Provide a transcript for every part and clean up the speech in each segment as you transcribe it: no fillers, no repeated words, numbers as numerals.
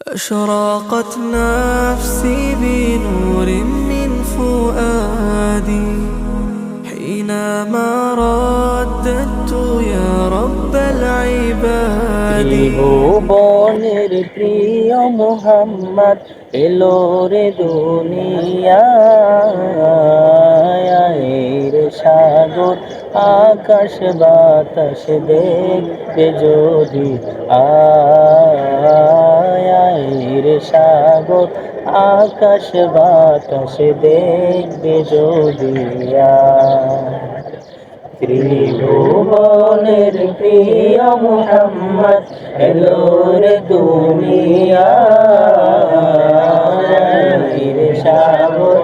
أشرقت نفسي بنور من فؤادي حينما رددت يا رب العباد। ত্রিভুবনের প্রিয় মুহাম্মদ এলো রে দুনিয়ায় রে সাগর আকাশ বাতাস দেখবে যদি আয় রে সাগর আকাশ বাতাস দেখবে যদি ত্রিভুবনের প্রিয় মুহাম্মদ এলো রে দুনিয়ায় রে সাগর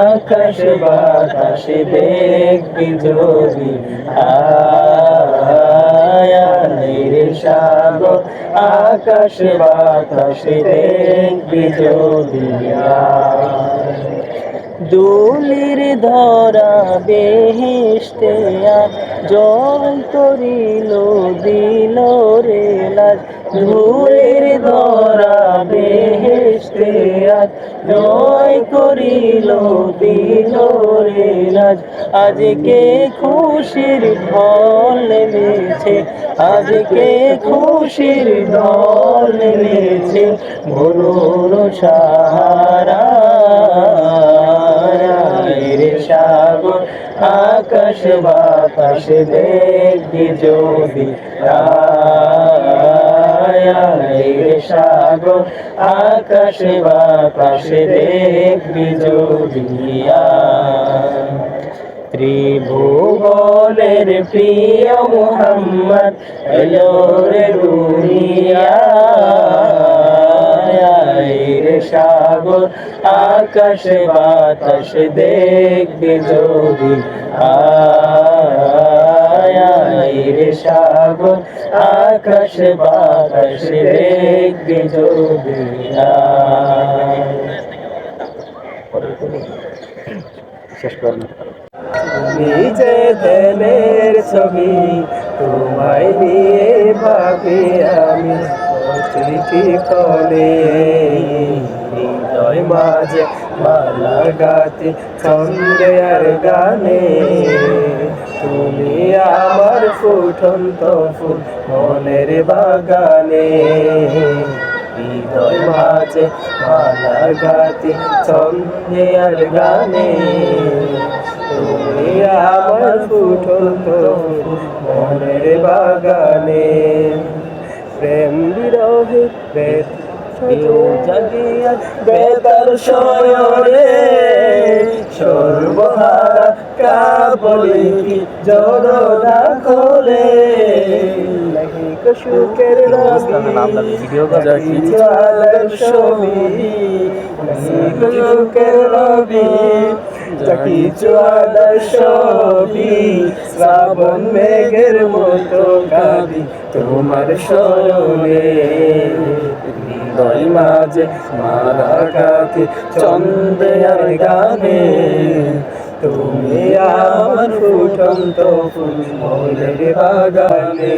আকাশ বাতাস দেখবি যদি আয় রে সাগর আকাশ বাতাস দেখবি যদি দুলির ধরা বেহেশতে জয় করিল দিল রে লাজ। ধুলির ধরা বেহেশতে জয় করিল দিল রে লাজ। আজকে খুশির ঢল নেমেছে, আজকে খুশির ঢল নেমেছে ভোর সাহারা রে সাগর আকাশ বাতাস দেখবি যদি রে সাগর আকাশ বাতাস দেখবি যদি ত্রিভুবনের প্রিয় মুহাম্মদ এলো রে দুনিয়ায় রে সাগর আকাশ বাতাস দেখবে যদি আয় রে সাগর আকাশ বাতাস দেখবে যদি শেষ করুন। তুমি যে ধ্যানের ছবি তোমায় নিয়ে ভাবি আমি প্রতিটি ক্ষণে হৃদয় মাঝে মালা গাতে ছন্দে আর গানে। তুমি আমার ফুটন্ত ফুল মনের বাগানে, হৃদয় মাঝে মালা গাতে ছন্দে আর গানে। তুমি আমার ফুটন্ত ফুল মনের বাগানে, প্রেম বিরহে জাগিয়া বেতার শয়নে সর্বহারা কাবলি কি জরনা খোলে। সুখের ছবি সুখের রবি কিছু আদার ছবি শ্রাবণ মেঘের মতো গাবি তোমার স্মরণে। হৃদয় মাঝে মালা গাতে ছন্দে আর গানে, তুমি আমার ফুটন্ত ফুল মনের বাগানে।